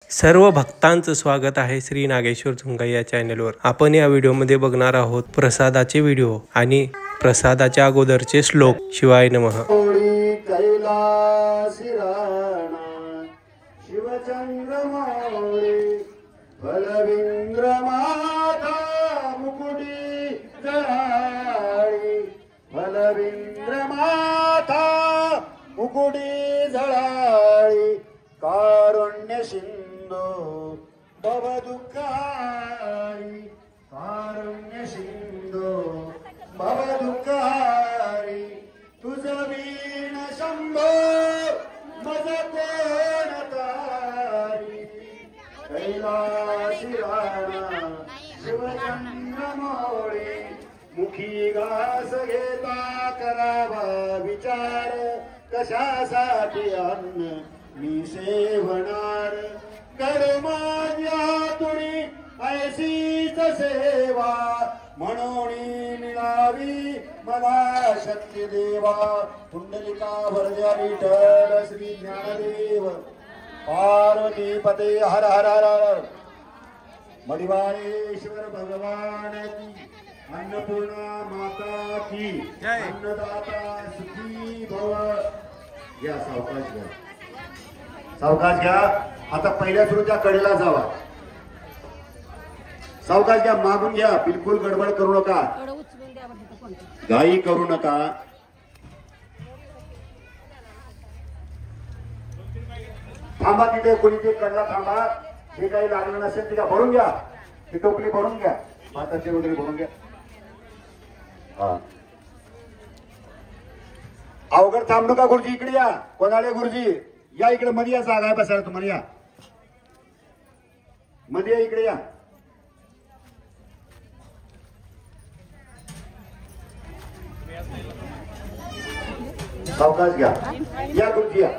सर्व भक्तांचं स्वागत आहे श्री नागेश्वर झुंगाई या चॅनलवर। आपण या व्हिडिओमध्ये बघणार आहोत प्रसादाचे व्हिडिओ आणि प्रसादाच्या अगोदरचे श्लोक। शिवाय नमः। कैलासी राणा शिवचंद्रमौळी बलविंद्र माता मुकुटी जळाळी बलविंद्र माता मुकुटी जळाळी कारुण्य सिंधू भव दुःखारी कारुण्य सिंधू भव दुःखारी तुझ वीण शंभो मज कोण तारी कैलासी राणा शिवचंद्रमौळी मुखी घास घेता करावा विचार कशासाठी अन्न मी सेवणार कर्माच्या तुरी ऐसीच सेवा म्हणून मिळावी मला शक्ती देवा कुंडलिका वरद्या विठ्ठल श्री ज्ञानदेव पार्वती पते हर हर हर हर मडिवाळेश्वर भगवान की अन्नपूर्णा माता की अन्नदाता सुखी भव। या सावकाश घ्या सावकाश घ्या। आता पहिल्या सुरूच्या कडेला जावा सावकाश घ्या मागून घ्या बिलकुल गडबड करू नका घाई करू नका। थांबा तिथे कोणी ते कडला थांबा जे काही लागलं नसेल ते भरून घ्या ती टोपली भरून घ्या भाताचे वगैरे भरून घ्या। हा अवघड थांब नका गुरुजी इकडे या कोणाले गुरुजी या इकडे मध्ये या जागा आहे बसायला तुम्हाला या मध्ये या इकडे या। सावकाश घ्या या गुरुजी या।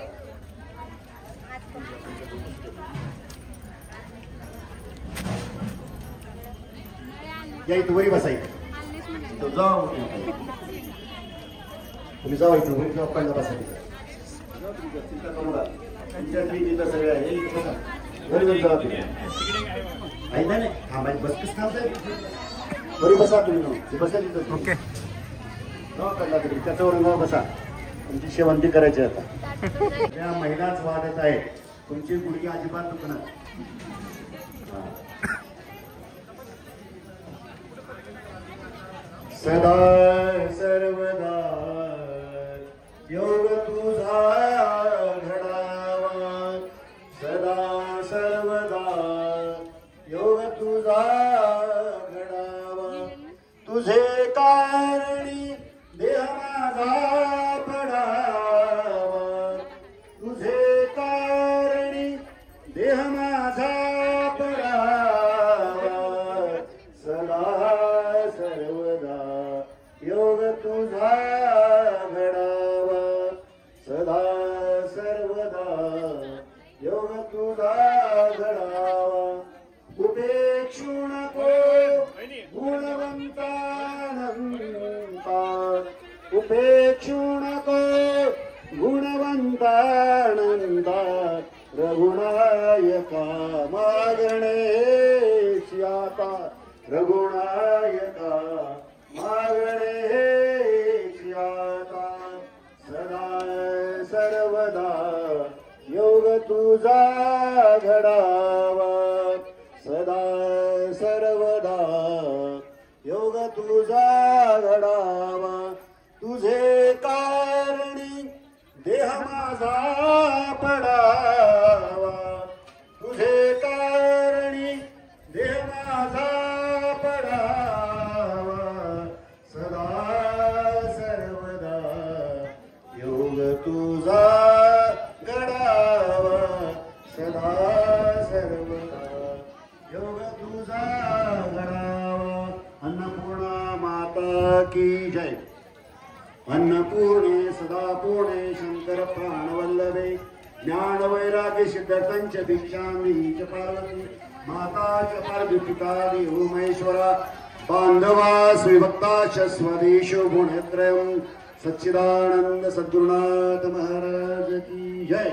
या इथं वरी बसायचं जाऊ तुम्ही जाऊ इथं वरी जाऊ पहिला बसायचं चिंता करू नका तुमच्या तिथं सगळं आहे वरी वरी जाऊ तुम्ही आहे ना नाही थांबायची बस कसं थांबताय वरी बसा तुम्ही बसा तिथं ओके न करला तरी त्याच्यावर न बसा तुमची शेवंती करायची आता त्या महिलाच वादत आहे तुमची गुडघी अजिबात दुखणार सदा सर्वदा योग तुझा घडावा सदा सर्वदा योग तुझा घडावा तुझे कारणी देह माझा पडावा तुझे कारणी देह माझा पडावा सदा सर्वदा योग तुझा घडावा सदा सर्वदा योग तुझा घडावा उपेक्षू नको गुणवंतानंता उपेक्षू नको गुणवंतानंता रघुनायका मागणे आता रघुनायका मागणे आता सदा सर्वदा योग तुझा घडावा सदा सर्वदा योग तुझा घडावा तुझे कारणी देह माझा पडावा तुझे कारणी देह माझा पडावा सदा सर्वदा योग तुझा घडावा सदा सर्वदा योग तुझा घडावा। अन्नपूर्णा माता की जय। अन्नपूर्णे सदा पूर्णे शंकर प्राणवल्लभे ज्ञान वैराग्य सिद्धर्थंच भिक्षामी च पार्वती माता च पार्वतीता देव महेश्वरा बांधवा श्रीभक्ताच स्वदेशो गुणत्रयम् सच्चिदानंद सद्गुरुनाथ महाराज की जय।